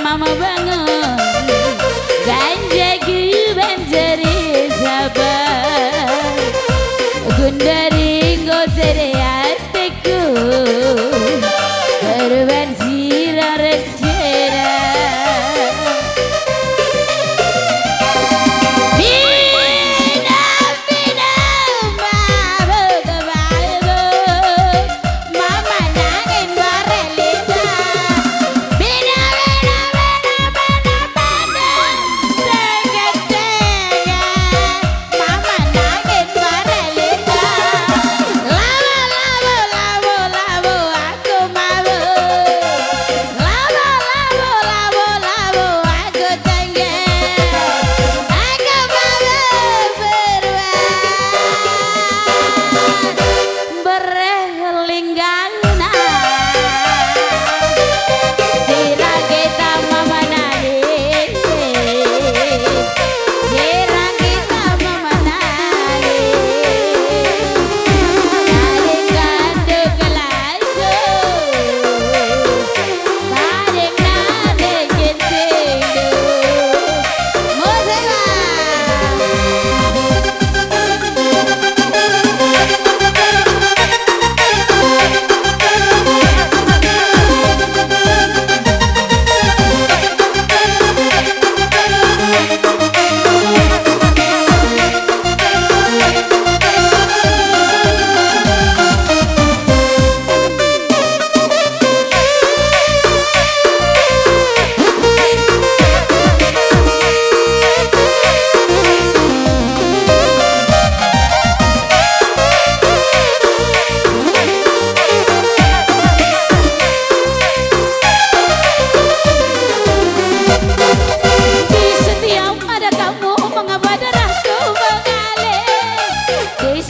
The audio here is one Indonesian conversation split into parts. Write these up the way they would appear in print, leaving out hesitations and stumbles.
mama bangun ganjaku banjari sabar gundari ngosere hatiku korban sirah resjera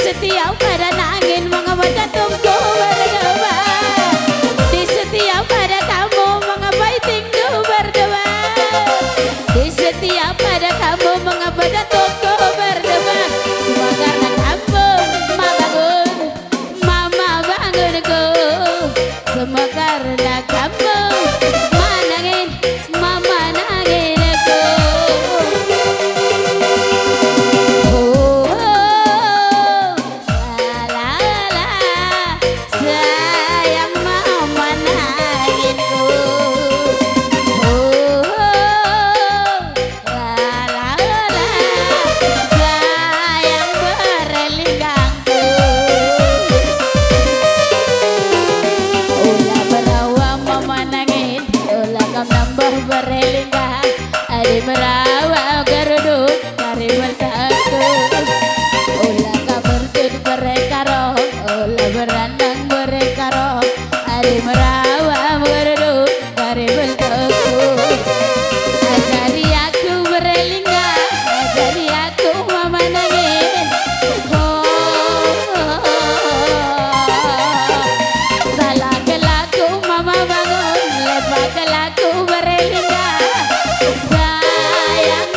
setiap pada angin mengapa jantungku berdebar di setiap pada kamu mengapa hatiku berdebar di setiap pada kamu mengapa jantungku berdebar semua karena kamu mama bangunku semua karena kamu manangin mama nangin aku. Berelingga adi merawat geruduk dari bertaku ulah kabertun berekaro ulah beranang berekaro adi merawat geruduk dari bertaku ajari aku berelingga ajari aku mama nangin salah kelaku mama bangun lepas kelaku berelingga sayang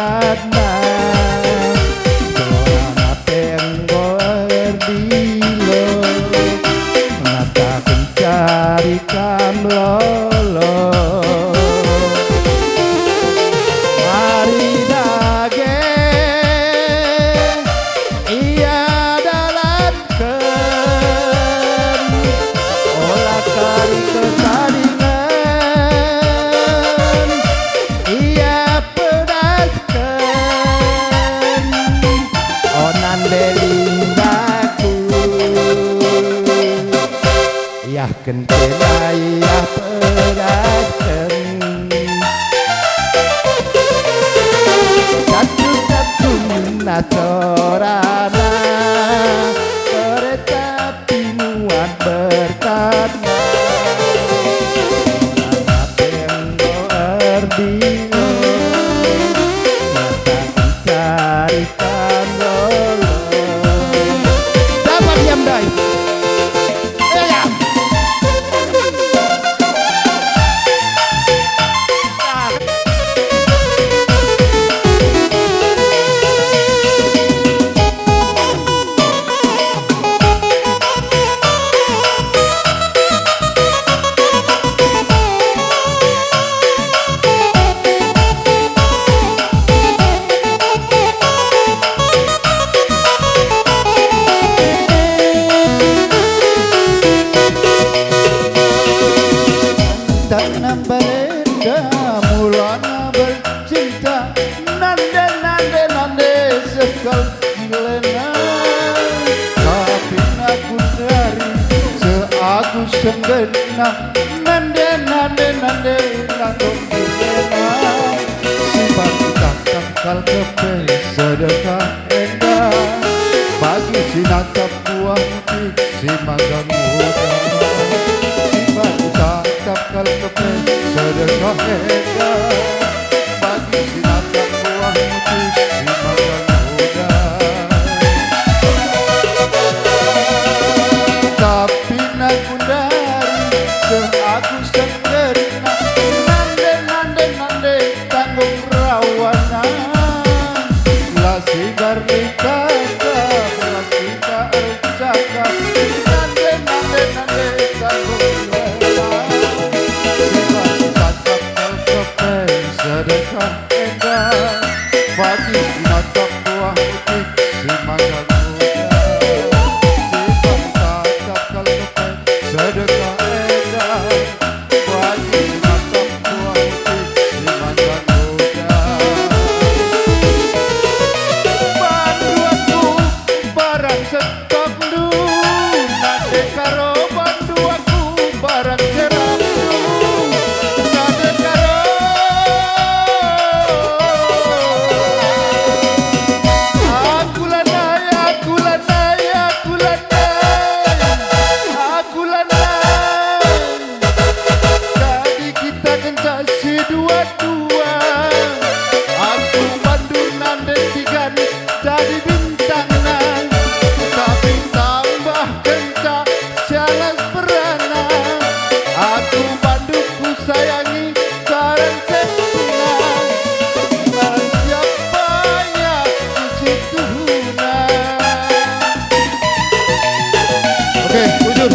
berkadna Doana penggordilo Nata mencarikan lolo Mari dage ia dalankan Olah kari kesaringan ia pedaskan Onan belindaku Yah kentena ia pedaskan Satu-satu nasorana kereta api muat berkadna Anak yang berdilo mata mencarikan lolo Dapat diam dai Tanam balenda mulana bercinta Nande nande nande sekal lena Tapi aku dari seaku senggena Nande nande nande lantung lena Simpan tak tangkal kepe sedekah endah Bagi sinatap buah mutik si magang muda Kapkal kepe sedekah endah Bagi sinatap buah mutik si magang muda Tapi aku dari seaku senggerna Nande nande nande tanggung rawana Lasi bardikaka lasi cakap Nande nande nande tanggung sedekah endah bagi sinatap buah mutik si magang muda Simpan takal kepe sedekah endah bagi sinatap buah mutik si magang muda Bandu aku barang stok lu nade karo bandu aku barang cerah nade karo jadi bintang nan tapi tambah kencang jalan berana aku banduku sayangi barang sempurna siapa yang kusitu Oke, wujud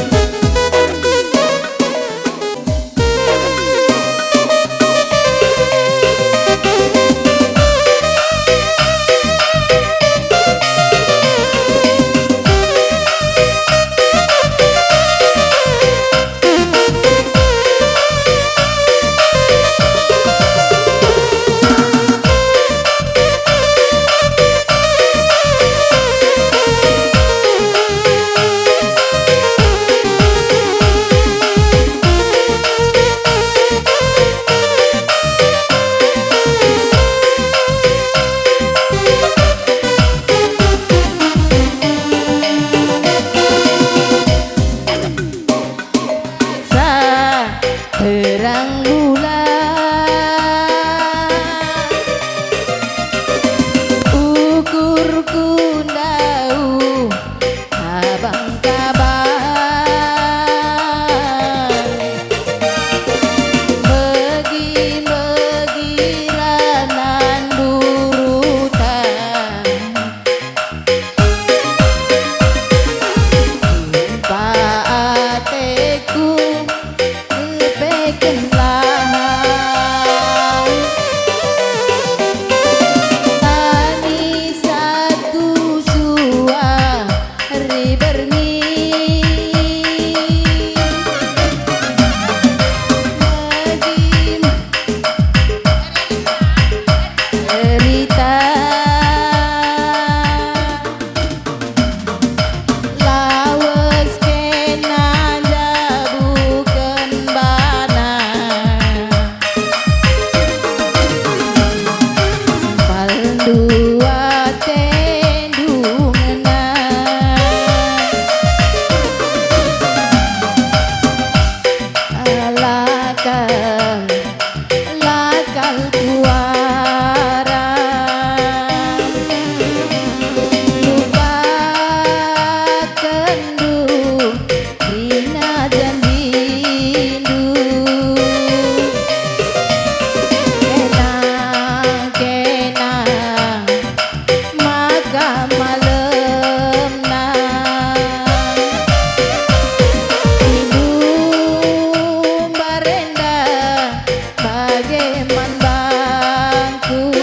geman bangku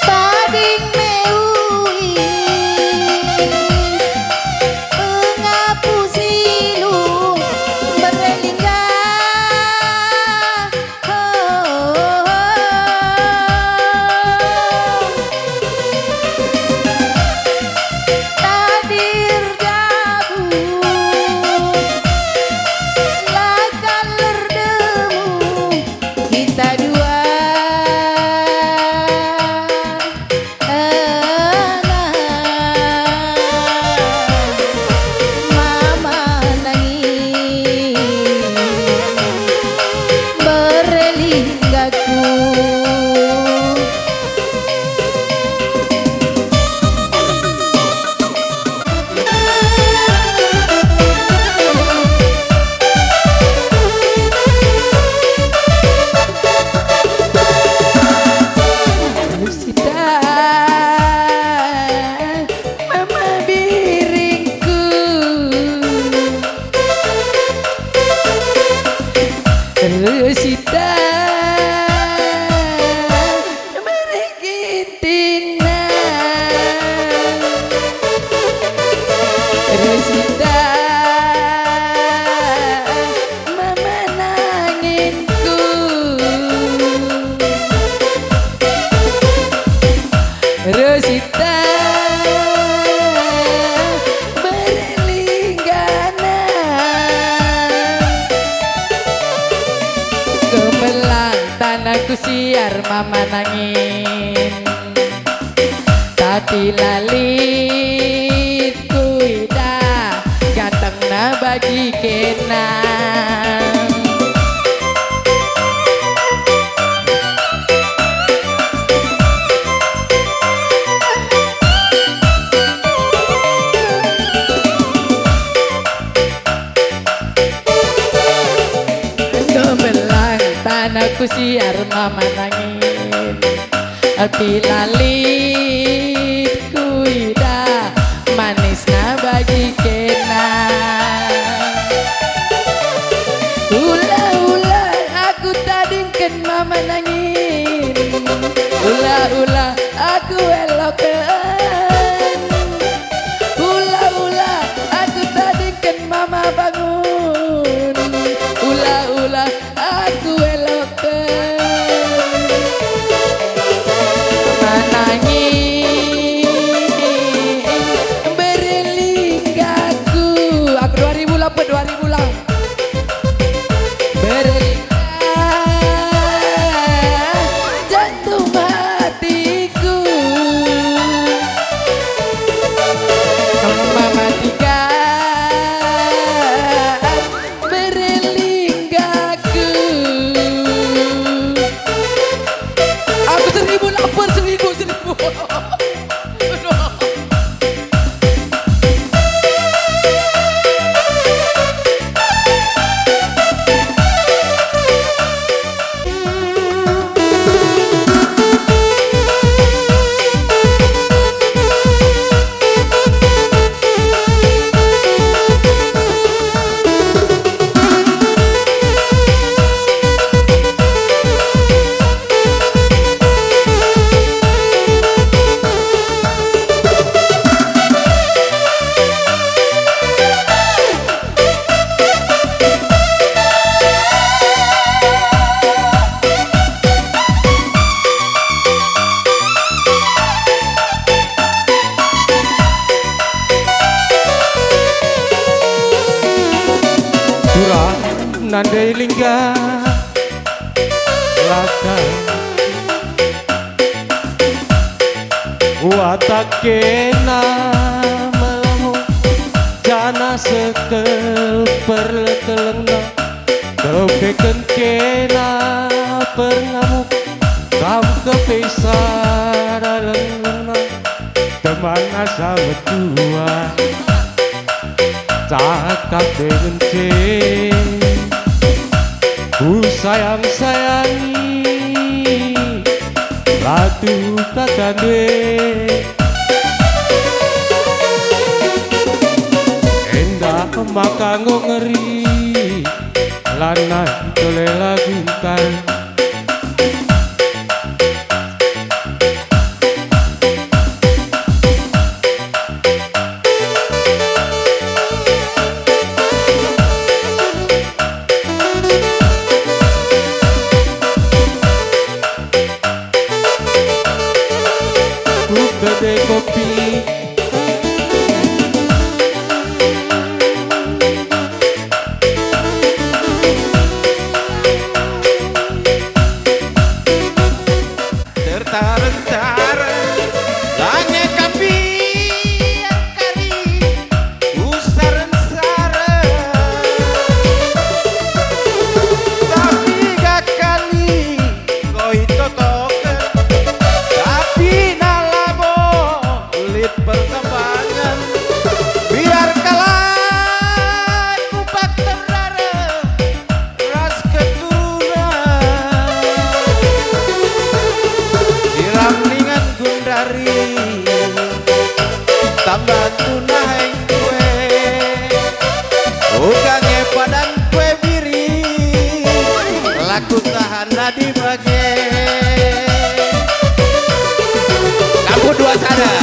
Bading meui Mengapusi lu berlingga Tadir jabu Lakan lerdemu Kita dua Mama nangis berlinggaku Sita mama biringku Sita meregintina Sita mama nanginku Rosita berlinggana Gemelang tanahku siar mama nangin Tati lalit kuida ganteng na bagi kenang Gemelang tanahku siar mama nangin Api lalit kuida manis na bagi kenang Ula-ula aku tadingkan mama nangin Ula-ula aku elokan Ula-ula aku tadingkan mama bangun Ula-ula aku elokan Menangis berlinggaku Aku 2008 berlingga jantung hatiku Mama tiga berlinggaku Aku 1008 Nandai lingga laka watakena melamu jana sekel perlekelengna kepeken kena perngamu kam kepisah dalengna kemana sama tua cakap dengan ku sayang-sayangi Ratu takkan duwe Endah maka ngeri lana tole laguntar. Kedai kopi tertara-tara langit kapi kari usar-sara tapi gak kali kau totokan tapi nalabo lit perkembangan biar kalah kupak terdara ras keturunan diramlingan gundari tambah tunai kue ugange padan kue biri laku tahan di bagian kamu dua sana.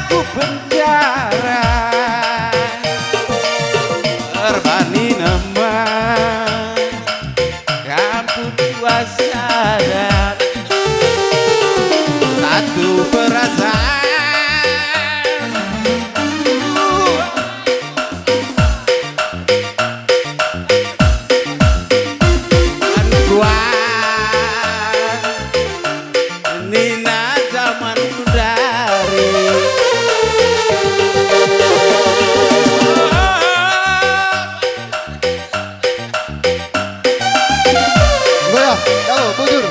Aku penjara terbani nama kamu puasa dan satu perasaan kuat Nina zaman dari Goyah, kalau bujur.